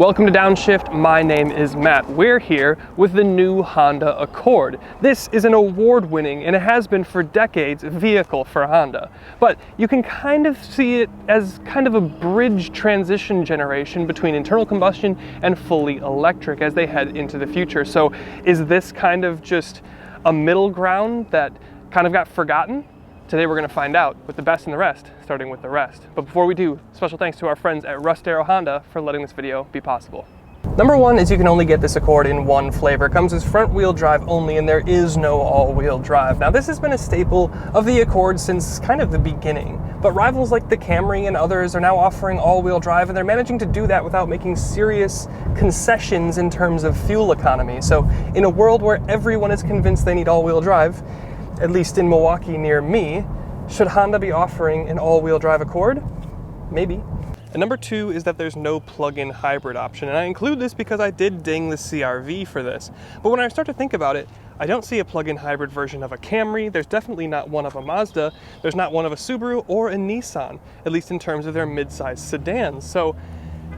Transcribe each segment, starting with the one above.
Welcome to Downshift. My name is Matt. We're here with the new Honda Accord. This is an award-winning, and it has been for decades, vehicle for Honda. But you can kind of see it as kind of a bridge transition generation between internal combustion and fully electric as they head into the future. So is this kind of just a middle ground that kind of got forgotten? Today we're going to find out with the best and the rest, starting with the rest. But before we do, special thanks to our friends at Rust Arrow Honda for letting this video be possible. Number one is you can only get this Accord in one flavor. It comes as front-wheel drive only, and there is no all-wheel drive. Now, this has been a staple of the Accord since kind of the beginning, but rivals like the Camry and others are now offering all-wheel drive, and they're managing to do that without making serious concessions in terms of fuel economy. So in a world where everyone is convinced they need all-wheel drive, at least in Milwaukee near me, should Honda be offering an all-wheel drive Accord? Maybe. And number two is that there's no plug-in hybrid option. And I include this because I did ding the CR-V for this. But when I start to think about it, I don't see a plug-in hybrid version of a Camry. There's definitely not one of a Mazda. There's not one of a Subaru or a Nissan, at least in terms of their mid-size sedans. So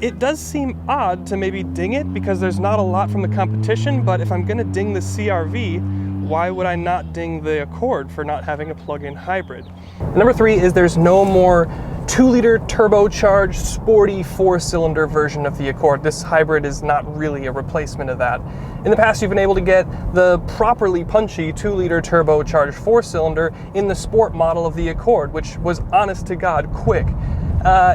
it does seem odd to maybe ding it because there's not a lot from the competition, but if I'm gonna ding the CR-V, why would I not ding the Accord for not having a plug-in hybrid? And number three is there's no more 2-liter turbocharged, sporty 4-cylinder version of the Accord. This hybrid is not really a replacement of that. In the past, you've been able to get the properly punchy 2-liter turbocharged 4-cylinder in the sport model of the Accord, which was honest to God quick.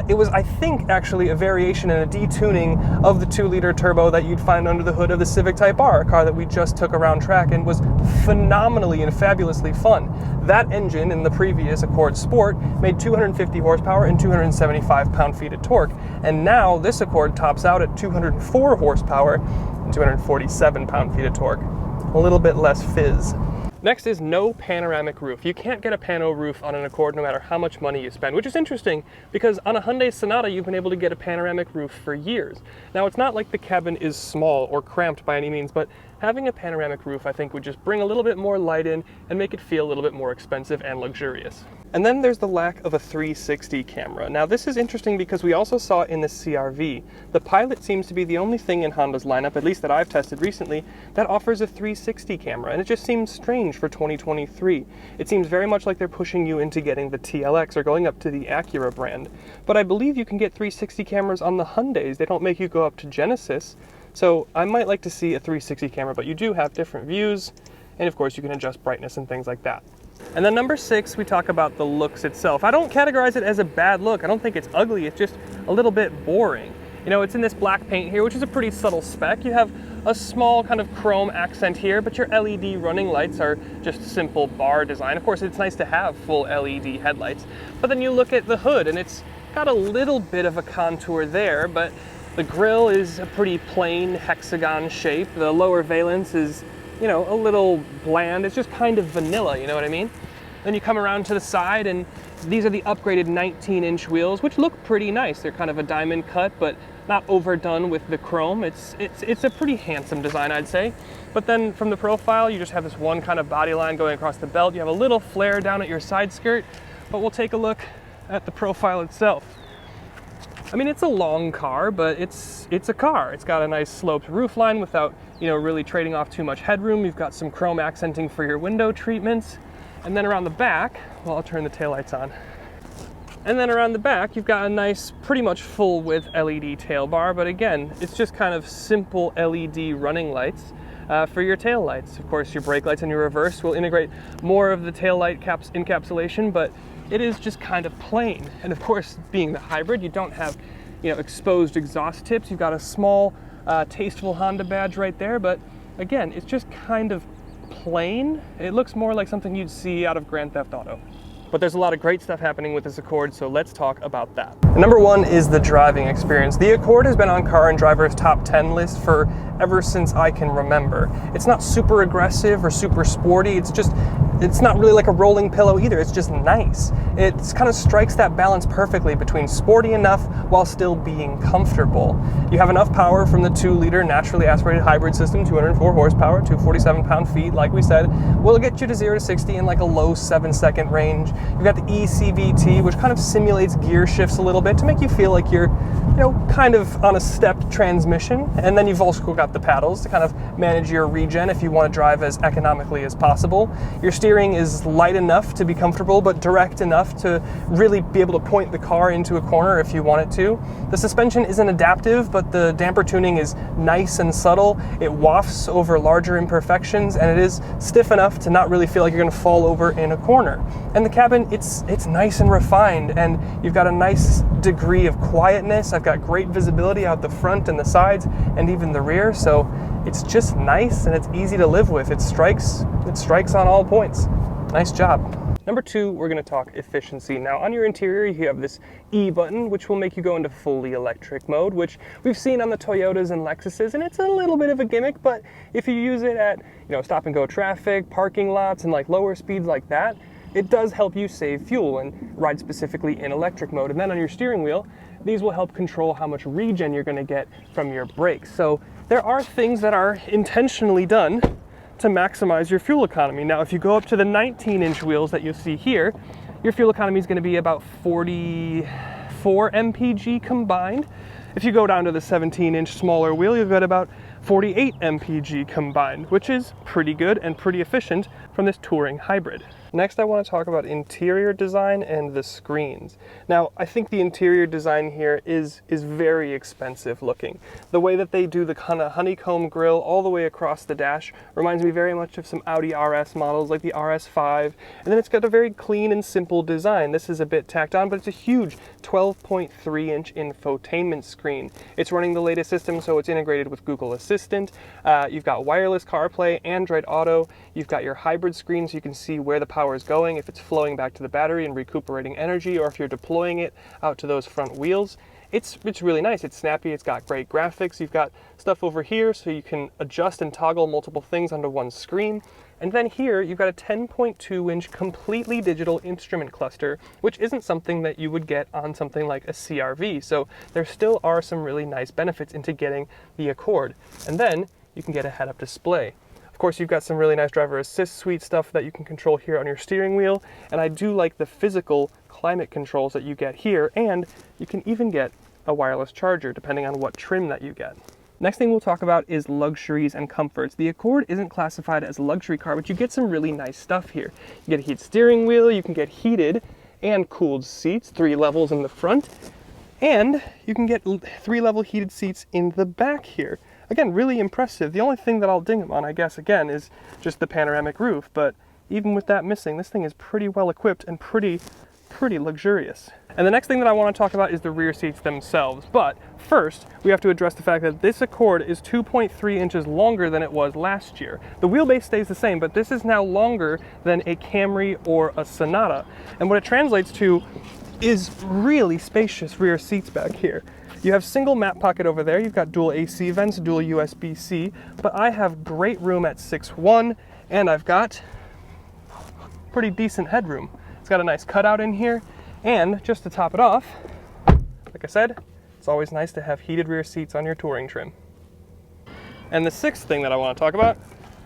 It was, I think, actually a variation and a detuning of the 2-liter turbo that you'd find under the hood of the Civic Type R, a car that we just took around track and was phenomenally and fabulously fun. That engine in the previous Accord Sport made 250 horsepower and 275 pound-feet of torque, and now this Accord tops out at 204 horsepower and 247 pound-feet of torque. A little bit less fizz. Next is no panoramic roof. You can't get a pano roof on an Accord no matter how much money you spend, which is interesting because on a Hyundai Sonata you've been able to get a panoramic roof for years. Now, it's not like the cabin is small or cramped by any means, but having a panoramic roof I think would just bring a little bit more light in and make it feel a little bit more expensive and luxurious. And then there's the lack of a 360 camera. Now, this is interesting because we also saw in the CR-V. The Pilot seems to be the only thing in Honda's lineup, at least that I've tested recently, that offers a 360 camera, and it just seems strange for 2023. It seems very much like they're pushing you into getting the TLX or going up to the Acura brand. But I believe you can get 360 cameras on the Hyundais. They don't make you go up to Genesis. So I might like to see a 360 camera, but you do have different views, and of course you can adjust brightness and things like that. And then number six, we talk about the looks itself. I don't categorize it as a bad look. I don't think it's ugly. It's just a little bit boring. You know, it's in this black paint here, which is a pretty subtle spec. You have a small kind of chrome accent here, but your LED running lights are just simple bar design. Of course, it's nice to have full LED headlights. But then you look at the hood, and it's got a little bit of a contour there, but the grille is a pretty plain hexagon shape. The lower valence is, you know, a little bland. It's just kind of vanilla, you know what I mean? Then you come around to the side, and these are the upgraded 19-inch wheels, which look pretty nice. They're kind of a diamond cut, but not overdone with the chrome. It's a pretty handsome design, I'd say. But then from the profile, you just have this one kind of body line going across the belt. You have a little flare down at your side skirt, but we'll take a look at the profile itself. I mean, it's a long car, but it's a car. It's got a nice sloped roofline without, you know, really trading off too much headroom. You've got some chrome accenting for your window treatments. And then around the back, well, I'll turn the taillights on. And then around the back, you've got a nice, pretty much full width LED tail bar, but again, it's just kind of simple LED running lights for your tail lights. Of course, your brake lights and your reverse will integrate more of the tail light encapsulation, but it is just kind of plain. And of course, being the hybrid, you don't have, you know, exposed exhaust tips. You've got a small, tasteful Honda badge right there, but again, it's just kind of plain. It looks more like something you'd see out of Grand Theft Auto. But there's a lot of great stuff happening with this Accord, so let's talk about that. Number one is the driving experience. The Accord has been on Car and Driver's top 10 list for ever since I can remember. It's not super aggressive or super sporty. It's not really like a rolling pillow either. It's just nice. it kind of strikes that balance perfectly between sporty enough while still being comfortable. You have enough power from the 2-liter naturally aspirated hybrid system, 204 horsepower, 247 pound-feet, like we said, will get you to 0 to 60 in like a low 7-second range. You've got the eCVT, which kind of simulates gear shifts a little bit to make you feel like you're, kind of on a stepped transmission. And then you've also got the paddles to kind of manage your regen if you want to drive as economically as possible. Your steering is light enough to be comfortable, but direct enough to really be able to point the car into a corner if you want it to. The suspension isn't adaptive, but the damper tuning is nice and subtle. It wafts over larger imperfections, and it is stiff enough to not really feel like you're going to fall over in a corner. And the cabin, it's nice and refined, and you've got a nice degree of quietness. I've got great visibility out the front and the sides and even the rear, so it's just nice and it's easy to live with. It strikes on all points. Nice job. Number 2, we're going to talk efficiency. Now, on your interior, you have this E button, which will make you go into fully electric mode, which we've seen on the Toyotas and Lexuses, and it's a little bit of a gimmick, but if you use it at, stop and go traffic, parking lots, and like lower speeds like that, it does help you save fuel and ride specifically in electric mode. And then on your steering wheel, these will help control how much regen you're going to get from your brakes. So there are things that are intentionally done to maximize your fuel economy. Now, if you go up to the 19-inch wheels that you see here, your fuel economy is going to be about 44 mpg combined. If you go down to the 17-inch smaller wheel, you've got about 48 mpg combined, which is pretty good and pretty efficient from this touring hybrid. Next, I want to talk about interior design and the screens. Now, I think the interior design here is very expensive looking. The way that they do the kind of honeycomb grille all the way across the dash reminds me very much of some Audi RS models like the RS5. And then it's got a very clean and simple design. This is a bit tacked on, but it's a huge 12.3-inch infotainment screen. It's running the latest system, so it's integrated with Google Assistant. You've got wireless CarPlay, Android Auto. You've got your hybrid screen, so you can see where the power is going, if it's flowing back to the battery and recuperating energy, or if you're deploying it out to those front wheels. It's really nice. It's snappy. It's got great graphics. You've got stuff over here so you can adjust and toggle multiple things onto one screen. And then here you've got a 10.2-inch completely digital instrument cluster, which isn't something that you would get on something like a CR-V. So there still are some really nice benefits into getting the Accord. And then you can get a head-up display. Of course, you've got some really nice driver assist suite stuff that you can control here on your steering wheel, and I do like the physical climate controls that you get here, and you can even get a wireless charger depending on what trim that you get. Next thing we'll talk about is luxuries and comforts. The Accord isn't classified as a luxury car, but you get some really nice stuff here. You get a heated steering wheel, you can get heated and cooled seats, 3 levels in the front, and you can get 3-level heated seats in the back here. Again, really impressive. The only thing that I'll ding them on, I guess, again, is just the panoramic roof, but even with that missing, this thing is pretty well equipped and pretty luxurious. And the next thing that I want to talk about is the rear seats themselves. But first, we have to address the fact that this Accord is 2.3 inches longer than it was last year. The wheelbase stays the same, but this is now longer than a Camry or a Sonata. And what it translates to is really spacious rear seats back here. You have single map pocket over there, you've got dual AC vents, dual USB-C, but I have great room at 6'1", and I've got pretty decent headroom. It's got a nice cutout in here, and just to top it off, like I said, it's always nice to have heated rear seats on your touring trim. And the sixth thing that I want to talk about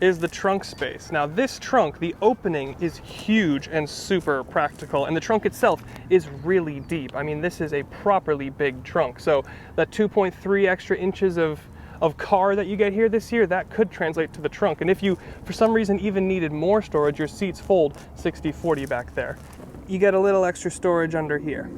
is the trunk space. Now this trunk, the opening is huge and super practical, and the trunk itself is really deep. I mean, this is a properly big trunk. So that 2.3 extra inches of car that you get here this year, that could translate to the trunk. And if you, for some reason, even needed more storage, your seats fold 60-40 back there. You get a little extra storage under here.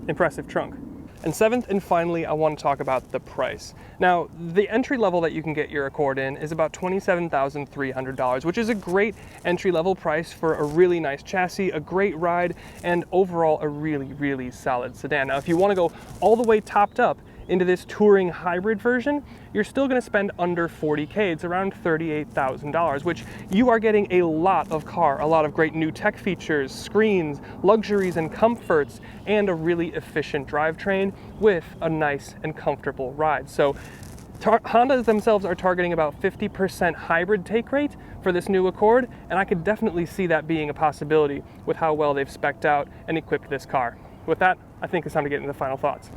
Impressive trunk. And seventh and finally, I want to talk about the price. Now, the entry level that you can get your Accord in is about $27,300, which is a great entry level price for a really nice chassis, a great ride, and overall a really solid sedan. Now, if you want to go all the way topped up into this touring hybrid version, you're still going to spend under $40K. It's around $38,000, which you are getting a lot of car, a lot of great new tech features, screens, luxuries and comforts, and a really efficient drivetrain with a nice and comfortable ride. So Honda themselves are targeting about 50% hybrid take rate for this new Accord, and I could definitely see that being a possibility with how well they've spec'd out and equipped this car. With that, I think it's time to get into the final thoughts.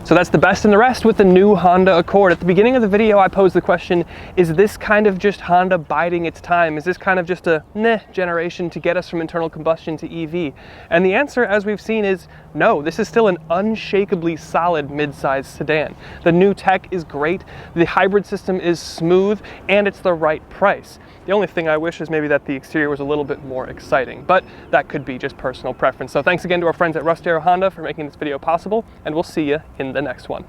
So that's the best and the rest with the new Honda Accord. At the beginning of the video, I posed the question, is this kind of just Honda biding its time? Is this kind of just a meh generation to get us from internal combustion to EV? And the answer, as we've seen, is no. This is still an unshakably solid mid-size sedan. The new tech is great, the hybrid system is smooth, and it's the right price. The only thing I wish is maybe that the exterior was a little bit more exciting, but that could be just personal preference. So thanks again to our friends at Russ Darrow Honda for making this video possible, and we'll see you in the next one.